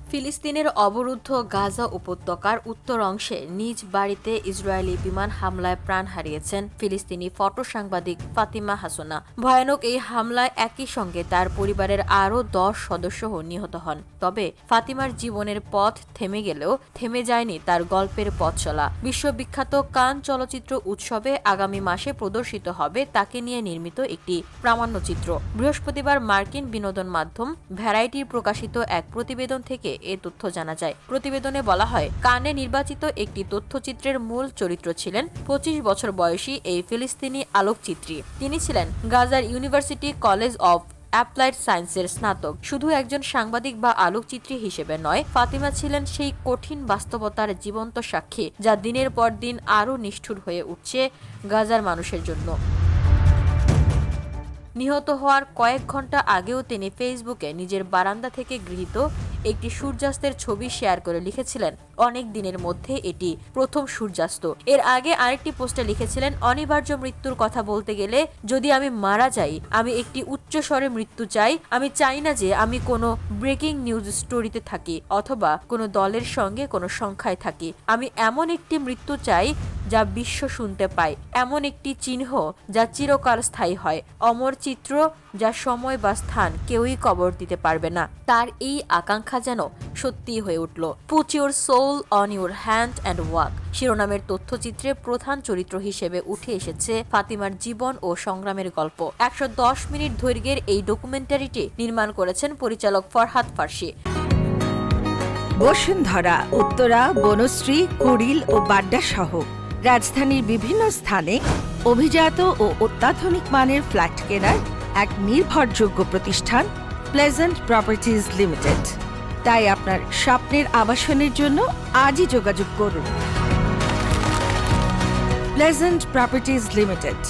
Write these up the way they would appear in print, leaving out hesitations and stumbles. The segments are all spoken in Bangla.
ফিলিস্তিনের অবরুদ্ধ গাজা উপত্যকার উত্তর অংশে নিজ বাড়িতে ইসরায়েলি বিমান হামলায় প্রাণ হারিয়েছেন ফিলিস্তিনি ফটো সাংবাদিক ফাতিমা হাসনা। ভয়ানক এই হামলায় একই সঙ্গে তার পরিবারের আরও 10 সদস্যও নিহত হন। তবে ফাতিমার জীবনের পথ থেমে গেলেও থেমে যায়নি তার গল্পের পথ চলা। বিশ্ববিখ্যাত কান চলচ্চিত্র উৎসবে আগামী মাসে প্রদর্শিত হবে তাকে নিয়ে নির্মিত একটি প্রামাণ্যচিত্র। বৃহস্পতিবার মার্কিন বিনোদন মাধ্যম ভ্যারাইটির প্রকাশিত এক প্রতিবেদন থেকে এ তথ্য জানা যায়। প্রতিবেদনে বলা হয়, কানে নির্বাচিত একটি তথ্যচিত্রের মূল চরিত্র ছিলেন 25 বছর বয়সী এই ফিলিস্তিনি আলোকচিত্রী। তিনি ছিলেন গাজার ইউনিভার্সিটি কলেজ অব অ্যাপ্লাইড সায়েন্সের স্নাতক। শুধু একজন সাংবাদিক বা আলোকচিত্রী হিসেবে নয়, ফাতিমা ছিলেন সেই কঠিন বাস্তবতার জীবন্ত সাক্ষী যা দিনের পর দিন আরও নিষ্ঠুর হয়ে উঠছে গাজার মানুষের জন্য। নিহত হওয়ার কয়েক ঘন্টা আগেও তিনি ফেসবুকে নিজের বারান্দা থেকে গৃহীত একটি সূর্যাস্তের ছবি শেয়ার করে লিখেছিলেন, অনেক দিনের মধ্যে এটি প্রথম সূর্যাস্ত। এর আগে আরেকটি পোস্টে লিখেছিলেন, অনিবার্য মৃত্যুর কথা বলতে গেলে যদি আমি মারা যাই, আমি একটি উচ্চস্বরে মৃত্যু চাই। আমি চাই না যে আমি কোনো ব্রেকিং নিউজ স্টোরিতে থাকি অথবা কোনো দলের সঙ্গে কোনো সংখ্যায় থাকি। আমি এমন একটি মৃত্যু চাই যা বিশ্ব শুনতে পায়, এমন একটি চিহ্ন যা চিরকাল স্থায়ী হয়, অমর চিত্র যা সময় বা স্থান কেউই কবর দিতে পারবে না। তার এই আকাঙ্ক্ষা যেন সত্যি হয়ে উঠল। Put your soul on your hand and walk শিরোনামের তথ্যচিত্রে প্রধান চরিত্র হিসেবে উঠে এসেছে ফাতিমার জীবন ও সংগ্রামের গল্প। 110 মিনিট দৈর্ঘ্যের এই ডকুমেন্টারিটি নির্মাণ করেছেন পরিচালক ফরহাদ ফার্সি। বসুন্ধরা, উত্তরা, বনশ্রী, কুড়িল ও বাড্ডা সহ রাজধানীর বিভিন্ন স্থানে অভিজাত ও অত্যাধুনিক মানের ফ্ল্যাট কেনার এক নির্ভরযোগ্য প্রতিষ্ঠান প্লেজেন্ট প্রপার্টিজ লিমিটেড। তাই আপনার স্বপ্নের আবাসনের জন্য আজই যোগাযোগ করুন। Pleasant properties limited,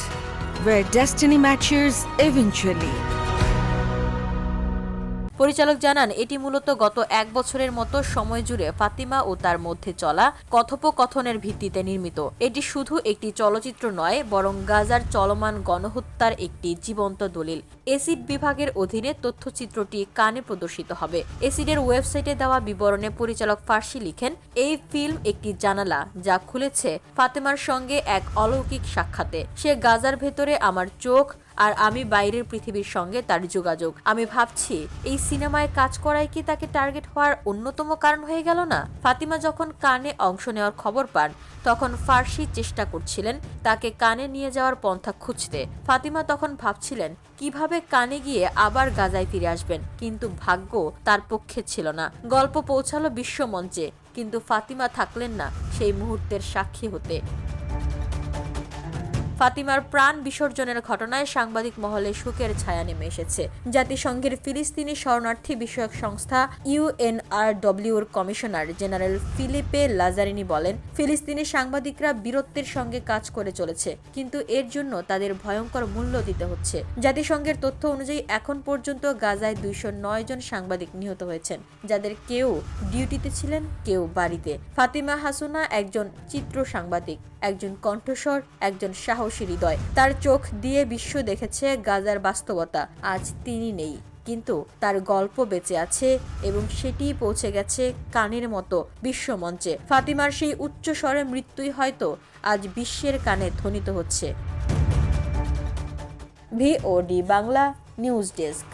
where destiny matches eventually. পরিচালক জানান, এটি মূলত গত 1 বছরের মতো সময় জুড়ে ফাতিমা ও তার মধ্যে চলা কথোপকথনের ভিত্তিতে নির্মিত। এটি শুধু একটি চলচ্চিত্র নয়, বরং গাজার চলমান গণহত্যার একটি জীবন্ত দলিল। এসিড বিভাগের অধীনে তথ্যচিত্রটি কানে প্রদর্শিত হবে। এসিডের ওয়েবসাইটে দেওয়া বিবরণে পরিচালক ফার্সি লিখেন, এই ফিল্ম একটি জানালা যা খুলেছে ফাতিমার সঙ্গে এক অলৌকিক সাক্ষাতে। সে গাজার ভেতরে আমার চোখ, আর আমি বাইরের পৃথিবীর সঙ্গে তার যোগাযোগ। আমি ভাবছি, এই সিনেমায় কাজ করাই কি তাকে টার্গেট হওয়ার অন্যতম কারণ হয়ে গেল না? ফাতিমা যখন কানে অংশ নেওয়ার খবর পান, তখন ফার্সি চেষ্টা করছিলেন তাকে কানে নিয়ে যাওয়ার পন্থা খুঁজতে। ফাতিমা তখন ভাবছিলেন কিভাবে কানে গিয়ে আবার গাজায় ফিরে আসবেন, কিন্তু ভাগ্য তার পক্ষে ছিল না। গল্প পৌঁছালো বিশ্বমঞ্চে, কিন্তু ফাতিমা থাকলেন না সেই মুহূর্তের সাক্ষী হতে। ফাতিমার প্রাণ বিসর্জনের ঘটনায় সাংবাদিক মহলে শোকের ছায়া নেমে এসেছে। জাতিসংঘের ফিলিস্তিনি শরণার্থী বিষয়ক সংস্থা UNRWর কমিশনার জেনারেল ফিলিপে লাজারিনি বলেন, ফিলিস্তিনি সাংবাদিকরা বীরত্বের সঙ্গে কাজ করে চলেছে, কিন্তু এর জন্য তাদের ভয়ঙ্কর মূল্য দিতে হচ্ছে। জাতিসংঘের তথ্য অনুযায়ী এখন পর্যন্ত গাজায় 209 জন সাংবাদিক নিহত হয়েছেন, যাদের কেউ ডিউটিতে ছিলেন, কেউ বাড়িতে। ফাতিমা হাসনা একজন চিত্র সাংবাদিক, একজন কণ্ঠস্বর, একজন সাহসী হৃদয়। তার চোখ দিয়ে বিশ্ব দেখেছে গাজার বাস্তবতা। আজ তিনি নেই, কিন্তু তার গল্প বেঁচে আছে এবং সেটি পৌঁছে গেছে কানের মতো বিশ্বমঞ্চে। ফাতিমার সেই উচ্চ স্বরে মৃত্যুই হয়তো আজ বিশ্বের কানে ধ্বনিত হচ্ছে। VOD Bangla news desk.